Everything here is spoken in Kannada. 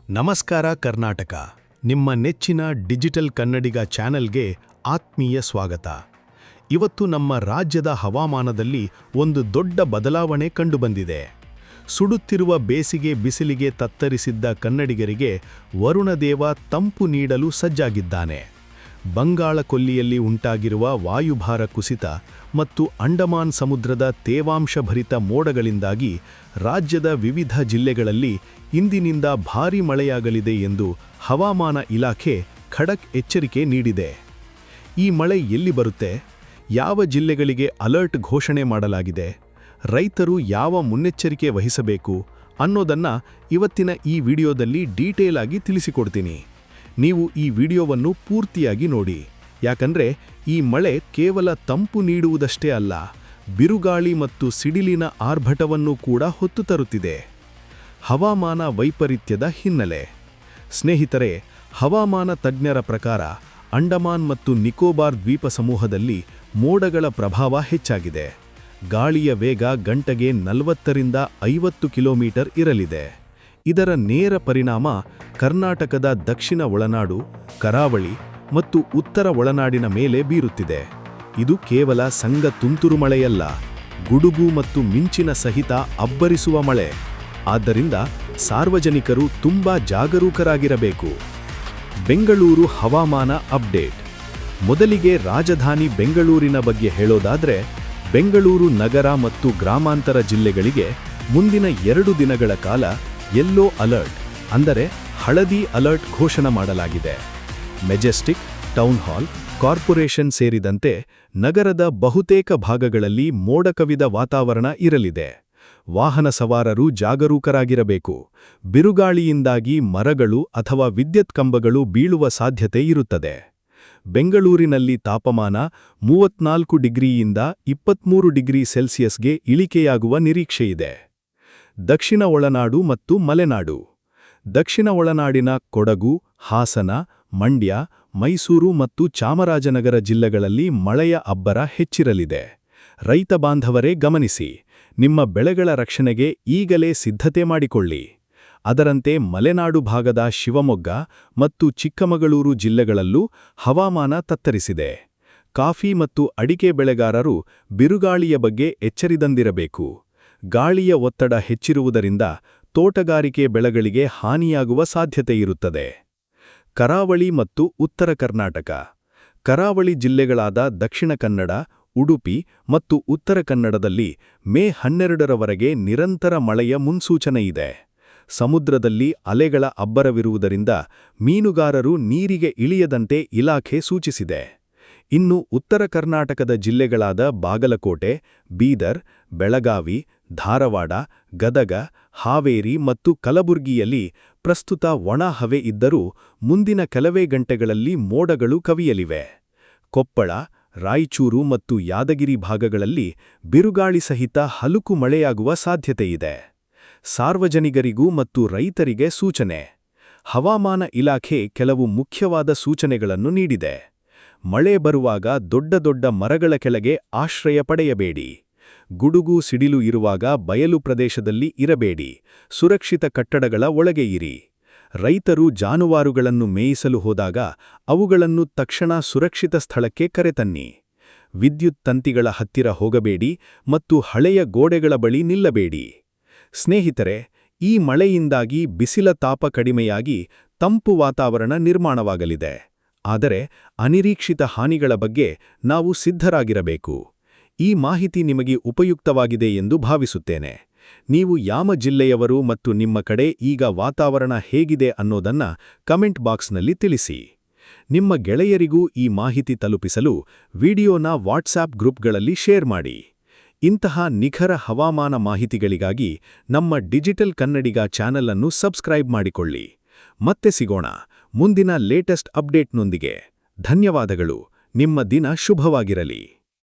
ನಮಸ್ಕಾರ ಕರ್ನಾಟಕ, ನಿಮ್ಮ ನೆಚ್ಚಿನ ಡಿಜಿಟಲ್ ಕನ್ನಡಿಗ ಚಾನೆಲ್ಗೆ ಆತ್ಮೀಯ ಸ್ವಾಗತ. ಇವತ್ತು ನಮ್ಮ ರಾಜ್ಯದ ಹವಾಮಾನದಲ್ಲಿ ಒಂದು ದೊಡ್ಡ ಬದಲಾವಣೆ ಕಂಡುಬಂದಿದೆ. ಸುಡುತ್ತಿರುವ ಬೇಸಿಗೆ ಬಿಸಿಲಿಗೆ ತತ್ತರಿಸಿದ್ದ ಕನ್ನಡಿಗರಿಗೆ ವರುಣದೇವ ತಂಪು ನೀಡಲು ಸಜ್ಜಾಗಿದ್ದಾನೆ. ಬಂಗಾಳ ಕೊಲ್ಲಿಯಲ್ಲಿ ಉಂಟಾಗಿರುವ ವಾಯುಭಾರ ಕುಸಿತ ಮತ್ತು ಅಂಡಮಾನ್ ಸಮುದ್ರದ ತೇವಾಂಶಭರಿತ ಮೋಡಗಳಿಂದಾಗಿ ರಾಜ್ಯದ ವಿವಿಧ ಜಿಲ್ಲೆಗಳಲ್ಲಿ ಇಂದಿನಿಂದ ಭಾರೀ ಮಳೆಯಾಗಲಿದೆ ಎಂದು ಹವಾಮಾನ ಇಲಾಖೆ ಖಡಕ್ ಎಚ್ಚರಿಕೆ ನೀಡಿದೆ. ಈ ಮಳೆ ಎಲ್ಲಿ ಬರುತ್ತೆ, ಯಾವ ಜಿಲ್ಲೆಗಳಿಗೆ ಅಲರ್ಟ್ ಘೋಷಣೆ ಮಾಡಲಾಗಿದೆ, ರೈತರು ಯಾವ ಮುನ್ನೆಚ್ಚರಿಕೆ ವಹಿಸಬೇಕು ಅನ್ನೋದನ್ನ ಇವತ್ತಿನ ಈ ವಿಡಿಯೋದಲ್ಲಿ ಡೀಟೇಲ್ ಆಗಿ ತಿಳಿಸಿಕೊಡ್ತೀನಿ. ನೀವು ಈ ವಿಡಿಯೋವನ್ನು ಪೂರ್ತಿಯಾಗಿ ನೋಡಿ, ಯಾಕಂದ್ರೆ ಈ ಮಳೆ ಕೇವಲ ತಂಪು ನೀಡುವುದಷ್ಟೇ ಅಲ್ಲ, ಬಿರುಗಾಳಿ ಮತ್ತು ಸಿಡಿಲಿನ ಆರ್ಭಟವನ್ನು ಕೂಡ ಹೊತ್ತು ತರುತ್ತಿದೆ. ಹವಾಮಾನ ವೈಪರೀತ್ಯದ ಹಿನ್ನೆಲೆ. ಸ್ನೇಹಿತರೆ, ಹವಾಮಾನ ತಜ್ಞರ ಪ್ರಕಾರ ಅಂಡಮಾನ್ ಮತ್ತು ನಿಕೋಬಾರ್ ದ್ವೀಪ ಸಮೂಹದಲ್ಲಿ ಮೋಡಗಳ ಪ್ರಭಾವ ಹೆಚ್ಚಾಗಿದೆ. ಗಾಳಿಯ ವೇಗ ಗಂಟೆಗೆ 40ರಿಂದ 50 ಕಿಲೋಮೀಟರ್ ಇರಲಿದೆ. ಇದರ ನೇರ ಪರಿಣಾಮ ಕರ್ನಾಟಕದ ದಕ್ಷಿಣ ಒಳನಾಡು, ಕರಾವಳಿ ಮತ್ತು ಉತ್ತರ ಒಳನಾಡಿನ ಮೇಲೆ ಬೀರುತ್ತಿದೆ. ಇದು ಕೇವಲ ಸಂಗ ತುಂತುರು ಮಳೆಯಲ್ಲ, ಗುಡುಗು ಮತ್ತು ಮಿಂಚಿನ ಸಹಿತ ಅಬ್ಬರಿಸುವ ಮಳೆ. ಆದ್ದರಿಂದ ಸಾರ್ವಜನಿಕರು ತುಂಬಾ ಜಾಗರೂಕರಾಗಿರಬೇಕು. ಬೆಂಗಳೂರು ಹವಾಮಾನ ಅಪ್ಡೇಟ್. ಮೊದಲಿಗೆ ರಾಜಧಾನಿ ಬೆಂಗಳೂರಿನ ಬಗ್ಗೆ ಹೇಳೋದಾದ್ರೆ, ಬೆಂಗಳೂರು ನಗರ ಮತ್ತು ಗ್ರಾಮಾಂತರ ಜಿಲ್ಲೆಗಳಿಗೆ ಮುಂದಿನ 2 ದಿನಗಳ ಕಾಲ ಯೆಲ್ಲೋ ಅಲರ್ಟ್ ಅಂದರೆ ಹಳದಿ ಅಲರ್ಟ್ ಘೋಷಣೆ ಮಾಡಲಾಗಿದೆ. ಮೆಜೆಸ್ಟಿಕ್, ಟೌನ್ ಹಾಲ್, ಕಾರ್ಪೊರೇಷನ್ ಸೇರಿದಂತೆ ನಗರದ ಬಹುತೇಕ ಭಾಗಗಳಲ್ಲಿ ಮೋಡ ಕವಿದ ವಾತಾವರಣ ಇರಲಿದೆ. ವಾಹನ ಸವಾರರು ಜಾಗರೂಕರಾಗಿರಬೇಕು. ಬಿರುಗಾಳಿಯಿಂದಾಗಿ ಮರಗಳು ಅಥವಾ ವಿದ್ಯುತ್ ಕಂಬಗಳು ಬೀಳುವ ಸಾಧ್ಯತೆ ಇರುತ್ತದೆ. ಬೆಂಗಳೂರಿನಲ್ಲಿ ತಾಪಮಾನ 34 ಡಿಗ್ರಿಯಿಂದ 23 ಡಿಗ್ರಿ ಸೆಲ್ಸಿಯಸ್ಗೆ ಇಳಿಕೆಯಾಗುವ ನಿರೀಕ್ಷೆಯಿದೆ. ದಕ್ಷಿಣ ಒಳನಾಡು ಮತ್ತು ಮಲೆನಾಡು. ದಕ್ಷಿಣ ಒಳನಾಡಿನ ಕೊಡಗು, ಹಾಸನ, ಮಂಡ್ಯ, ಮೈಸೂರು ಮತ್ತು ಚಾಮರಾಜನಗರ ಜಿಲ್ಲೆಗಳಲ್ಲಿ ಮಳೆಯ ಅಬ್ಬರ ಹೆಚ್ಚಿರಲಿದೆ. ರೈತ ಬಾಂಧವರೇ ಗಮನಿಸಿ, ನಿಮ್ಮ ಬೆಳೆಗಳ ರಕ್ಷಣೆಗೆ ಈಗಲೇ ಸಿದ್ಧತೆ ಮಾಡಿಕೊಳ್ಳಿ. ಅದರಂತೆ ಮಲೆನಾಡು ಭಾಗದ ಶಿವಮೊಗ್ಗ ಮತ್ತು ಚಿಕ್ಕಮಗಳೂರು ಜಿಲ್ಲೆಗಳಲ್ಲೂ ಹವಾಮಾನ ತತ್ತರಿಸಿದೆ. ಕಾಫಿ ಮತ್ತು ಅಡಿಕೆ ಬೆಳೆಗಾರರು ಬಿರುಗಾಳಿಯ ಬಗ್ಗೆ ಎಚ್ಚರಿದಂದಿರಬೇಕು. ಗಾಳಿಯ ಒತ್ತಡ ಹೆಚ್ಚಿರುವುದರಿಂದ ತೋಟಗಾರಿಕೆ ಬೆಳೆಗಳಿಗೆ ಹಾನಿಯಾಗುವ ಸಾಧ್ಯತೆಯಿರುತ್ತದೆ. ಕರಾವಳಿ ಮತ್ತು ಉತ್ತರ ಕರ್ನಾಟಕ. ಕರಾವಳಿ ಜಿಲ್ಲೆಗಳಾದ ದಕ್ಷಿಣ ಕನ್ನಡ, ಉಡುಪಿ ಮತ್ತು ಉತ್ತರ ಕನ್ನಡದಲ್ಲಿ ಮೇ 12ರವರೆಗೆ ನಿರಂತರ ಮಳೆಯ ಮುನ್ಸೂಚನೆಯಿದೆ. ಸಮುದ್ರದಲ್ಲಿ ಅಲೆಗಳ ಅಬ್ಬರವಿರುವುದರಿಂದ ಮೀನುಗಾರರು ನೀರಿಗೆ ಇಳಿಯದಂತೆ ಇಲಾಖೆ ಸೂಚಿಸಿದೆ. ಇನ್ನು ಉತ್ತರ ಕರ್ನಾಟಕದ ಜಿಲ್ಲೆಗಳಾದ ಬಾಗಲಕೋಟೆ, ಬೀದರ್, ಬೆಳಗಾವಿ, ಧಾರವಾಡ, ಗದಗ, ಹಾವೇರಿ ಮತ್ತು ಕಲಬುರ್ಗಿಯಲ್ಲಿ ಪ್ರಸ್ತುತ ಒಣ ಹವೆ ಇದ್ದರೂ ಮುಂದಿನ ಕೆಲವೇ ಗಂಟೆಗಳಲ್ಲಿ ಮೋಡಗಳು ಕವಿಯಲಿವೆ. ಕೊಪ್ಪಳ, ರಾಯಚೂರು ಮತ್ತು ಯಾದಗಿರಿ ಭಾಗಗಳಲ್ಲಿ ಬಿರುಗಾಳಿ ಸಹಿತ ಹಲುಕು ಮಳೆಯಾಗುವ ಸಾಧ್ಯತೆಯಿದೆ. ಸಾರ್ವಜನಿಕರಿಗೂ ಮತ್ತು ರೈತರಿಗೆ ಸೂಚನೆ. ಹವಾಮಾನ ಇಲಾಖೆ ಕೆಲವು ಮುಖ್ಯವಾದ ಸೂಚನೆಗಳನ್ನು ನೀಡಿದೆ. ಮಳೆ ಬರುವಾಗ ದೊಡ್ಡ ದೊಡ್ಡ ಮರಗಳ ಕೆಳಗೆ ಆಶ್ರಯ ಪಡೆಯಬೇಡಿ. ಗುಡುಗು ಸಿಡಿಲು ಇರುವಾಗ ಬಯಲು ಪ್ರದೇಶದಲ್ಲಿ ಇರಬೇಡಿ. ಸುರಕ್ಷಿತ ಕಟ್ಟಡಗಳ ಒಳಗೆ ಇರಿ. ರೈತರು ಜಾನುವಾರುಗಳನ್ನು ಮೇಯಿಸಲು ಹೋದಾಗ ಅವುಗಳನ್ನು ತಕ್ಷಣ ಸುರಕ್ಷಿತ ಸ್ಥಳಕ್ಕೆ ಕರೆತನ್ನಿ. ವಿದ್ಯುತ್ ತಂತಿಗಳ ಹತ್ತಿರ ಹೋಗಬೇಡಿ ಮತ್ತು ಹಳೆಯ ಗೋಡೆಗಳ ಬಳಿ ನಿಲ್ಲಬೇಡಿ. ಸ್ನೇಹಿತರೆ, ಈ ಮಳೆಯಿಂದಾಗಿ ಬಿಸಿಲ ತಾಪ ಕಡಿಮೆಯಾಗಿ ತಂಪು ವಾತಾವರಣ ನಿರ್ಮಾಣವಾಗಲಿದೆ. ಆದರೆ ಅನಿರೀಕ್ಷಿತ ಹಾನಿಗಳ ಬಗ್ಗೆ ನಾವು ಸಿದ್ಧರಾಗಿರಬೇಕು. ಈ ಮಾಹಿತಿ ನಿಮಗೆ ಉಪಯುಕ್ತವಾಗಿದೆ ಎಂದು ಭಾವಿಸುತ್ತೇನೆ. ನೀವು ಯಾವ ಜಿಲ್ಲೆಯವರು ಮತ್ತು ನಿಮ್ಮ ಕಡೆ ಈಗ ವಾತಾವರಣ ಹೇಗಿದೆ ಅನ್ನೋದನ್ನ ಕಮೆಂಟ್ ಬಾಕ್ಸ್ನಲ್ಲಿ ತಿಳಿಸಿ. ನಿಮ್ಮ ಗೆಳೆಯರಿಗೂ ಈ ಮಾಹಿತಿ ತಲುಪಿಸಲು ವಿಡಿಯೋನ ವಾಟ್ಸಾಪ್ ಗ್ರೂಪ್ಗಳಲ್ಲಿ ಶೇರ್ ಮಾಡಿ. ಇಂತಹ ನಿಖರ ಹವಾಮಾನ ಮಾಹಿತಿಗಳಿಗಾಗಿ ನಮ್ಮ ಡಿಜಿಟಲ್ ಕನ್ನಡಿಗ ಚಾನೆಲ್ ಅನ್ನು ಸಬ್ಸ್ಕ್ರೈಬ್ ಮಾಡಿಕೊಳ್ಳಿ. ಮತ್ತೆ ಸಿಗೋಣ ಮುಂದಿನ ಲೇಟೆಸ್ಟ್ ಅಪ್ಡೇಟ್ನೊಂದಿಗೆ. ಧನ್ಯವಾದಗಳು. ನಿಮ್ಮ ದಿನ ಶುಭವಾಗಿರಲಿ.